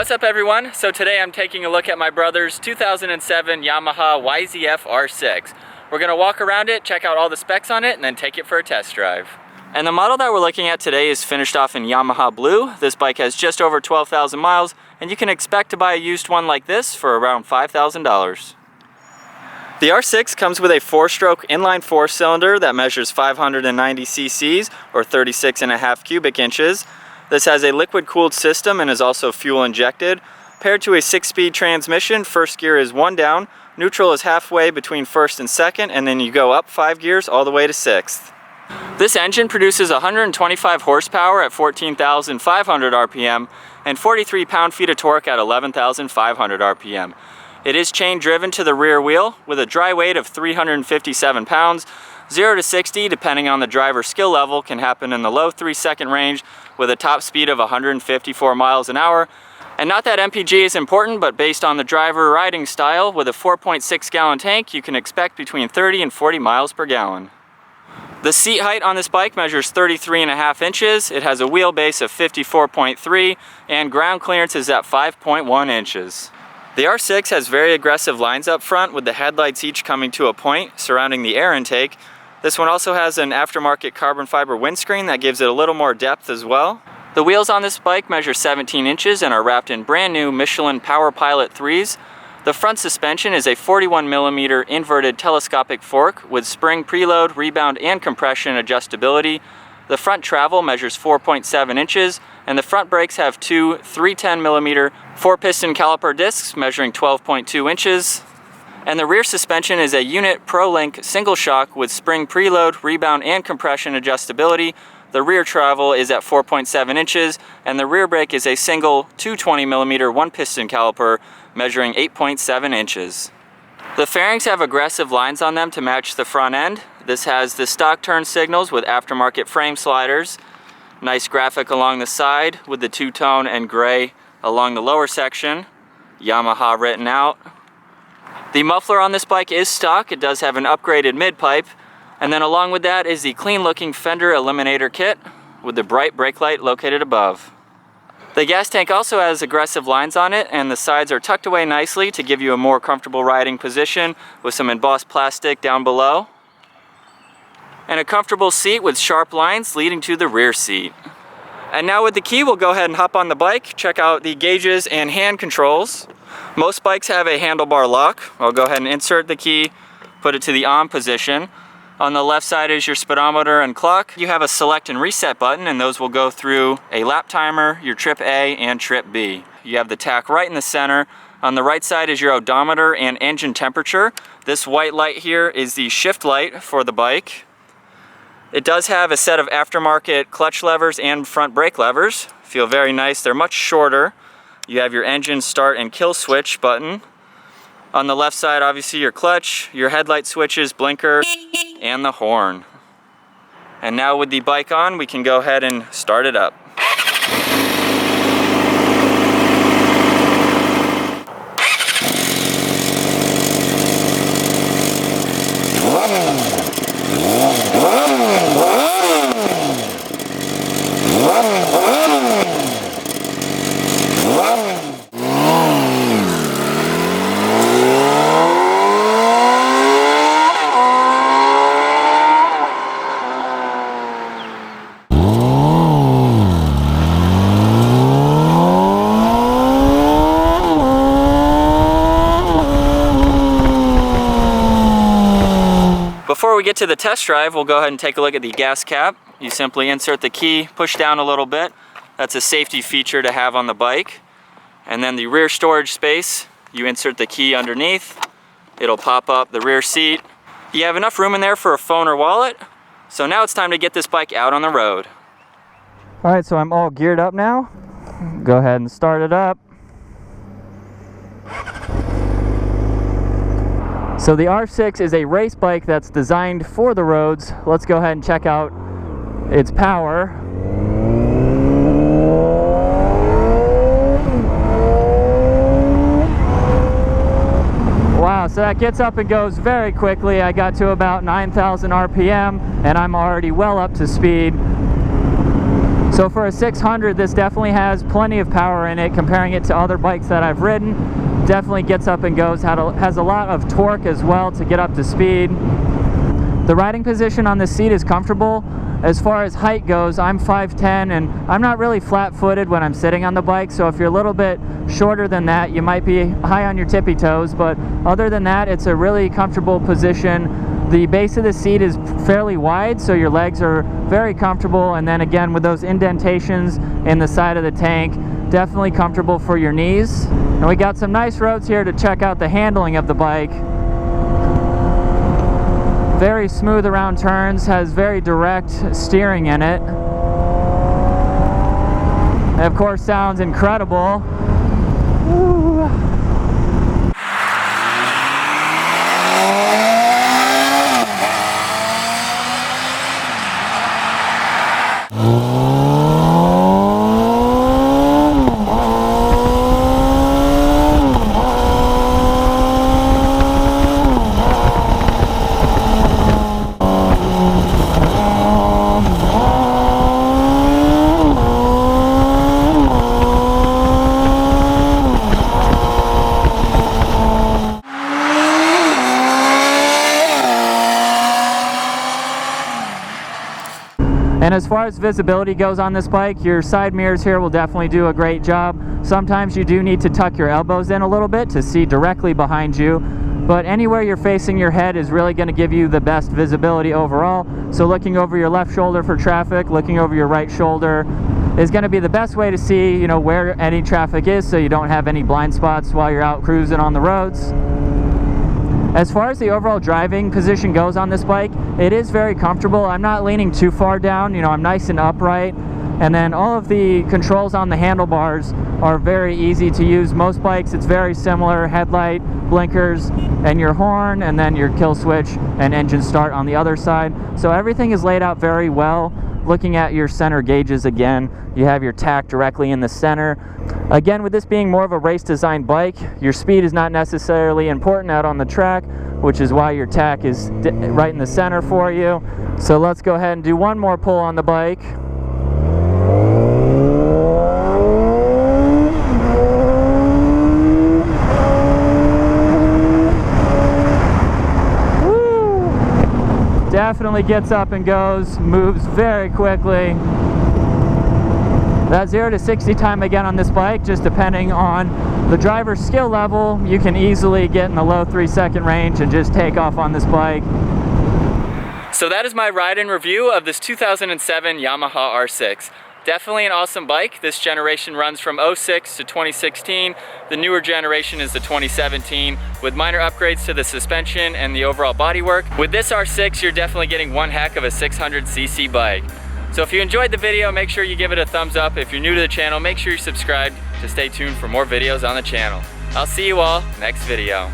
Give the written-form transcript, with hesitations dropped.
What's up everyone? So today I'm taking a look at my brother's 2007 Yamaha YZF R6. We're going to walk around it, check out all the specs on it, and then take it for a test drive. And the model that we're looking at today is finished off in Yamaha Blue. This bike has just over 12,000 miles, and you can expect to buy a used one like this for around $5,000. The R6 comes with a 4-stroke inline 4-cylinder that measures 590 cc's or 36.5 cubic inches. This has a liquid-cooled system and is also fuel injected. Paired to a 6-speed transmission, first gear is 1 down, neutral is halfway between first and second, and then you go up 5 gears all the way to 6th. This engine produces 125 horsepower at 14,500 RPM and 43 pound-feet of torque at 11,500 RPM. It is chain driven to the rear wheel with a dry weight of 357 pounds. 0 to 60, depending on the driver's skill level, can happen in the low 3-second range with a top speed of 154 miles an hour. And not that MPG is important, but based on the driver riding style, with a 4.6 gallon tank, you can expect between 30 and 40 miles per gallon. The seat height on this bike measures 33.5 inches. It has a wheelbase of 54.3 and ground clearance is at 5.1 inches. The R6 has very aggressive lines up front with the headlights each coming to a point surrounding the air intake. This one also has an aftermarket carbon fiber windscreen that gives it a little more depth as well. The wheels on this bike measure 17 inches and are wrapped in brand new Michelin Power Pilot 3s. The front suspension is a 41mm inverted telescopic fork with spring preload, rebound, and compression adjustability. The front travel measures 4.7 inches, and the front brakes have two 310mm 4-piston caliper discs measuring 12.2 inches. And the rear suspension is a Unit ProLink single shock with spring preload, rebound, and compression adjustability. The rear travel is at 4.7 inches, and the rear brake is a single 220mm 1-piston caliper measuring 8.7 inches. The fairings have aggressive lines on them to match the front end. This has the stock turn signals with aftermarket frame sliders. Nice graphic along the side with the two-tone and gray along the lower section. Yamaha written out. The muffler on this bike is stock. It does have an upgraded mid-pipe. And then along with that is the clean-looking fender eliminator kit with the bright brake light located above. The gas tank also has aggressive lines on it, and the sides are tucked away nicely to give you a more comfortable riding position with some embossed plastic down below. And a comfortable seat with sharp lines leading to the rear seat. And now with the key, we'll go ahead and hop on the bike, check out the gauges and hand controls. Most bikes have a handlebar lock. I'll go ahead and insert the key, put it to the on position. On the left side is your speedometer and clock. You have a select and reset button, and those will go through a lap timer, your trip A and trip B. You have the tach right in the center. On the right side is your odometer and engine temperature. This white light here is the shift light for the bike. It does have a set of aftermarket clutch levers and front brake levers. Feel very nice. They're much shorter. You have your engine start and kill switch button. On the left side, obviously your clutch, your headlight switches, blinker, and the horn. And now with the bike on, we can go ahead and start it up. Before we get to the test drive, we'll go ahead and take a look at the gas cap. You simply insert the key, push down a little bit. That's a safety feature to have on the bike. And then the rear storage space, you insert the key underneath. It'll pop up the rear seat. You have enough room in there for a phone or wallet. So now it's time to get this bike out on the road. All right, so I'm all geared up now. Go ahead and start it up. So the R6 is a race bike that's designed for the roads. Let's go ahead and check out its power. Wow, so that gets up and goes very quickly. I got to about 9,000 RPM and I'm already well up to speed. So for a 600, this definitely has plenty of power in it. Comparing it to other bikes that I've ridden, definitely gets up and goes, has a lot of torque as well to get up to speed. The riding position on this seat is comfortable. As far as height goes, I'm 5'10", and I'm not really flat-footed when I'm sitting on the bike, so if you're a little bit shorter than that, you might be high on your tippy toes, but other than that, it's a really comfortable position. The base of the seat is fairly wide, so your legs are very comfortable, and then again, with those indentations in the side of the tank, definitely comfortable for your knees. And we got some nice roads here to check out the handling of the bike. Very smooth around turns, has very direct steering in it. And of course, sounds incredible. Woo. And as far as visibility goes on this bike, your side mirrors here will definitely do a great job. Sometimes you do need to tuck your elbows in a little bit to see directly behind you, but anywhere you're facing your head is really going to give you the best visibility overall. So looking over your left shoulder for traffic, looking over your right shoulder is going to be the best way to see, you know, where any traffic is, so you don't have any blind spots while you're out cruising on the roads. As far as the overall driving position goes on this bike, it is very comfortable. I'm not leaning too far down, you know, I'm nice and upright. And then all of the controls on the handlebars are very easy to use. Most bikes, it's very similar: headlight, blinkers, and your horn, and then your kill switch and engine start on the other side. So everything is laid out very well. Looking at your center gauges again, you have your tach directly in the center. Again, with this being more of a race design bike, your speed is not necessarily important out on the track, which is why your tach is right in the center for you. So let's go ahead and do one more pull on the bike. Woo! Definitely gets up and goes, moves very quickly. That 0 to 60 time again on this bike, just depending on the driver's skill level, you can easily get in the low 3-second range and just take off on this bike. So that is my ride and review of this 2007 Yamaha R6. Definitely an awesome bike. This generation runs from 06 to 2016. The newer generation is the 2017, with minor upgrades to the suspension and the overall bodywork. With this R6, you're definitely getting one heck of a 600cc bike. So if you enjoyed the video, make sure you give it a thumbs up. If you're new to the channel, make sure you're subscribed to stay tuned for more videos on the channel. I'll see you all next video.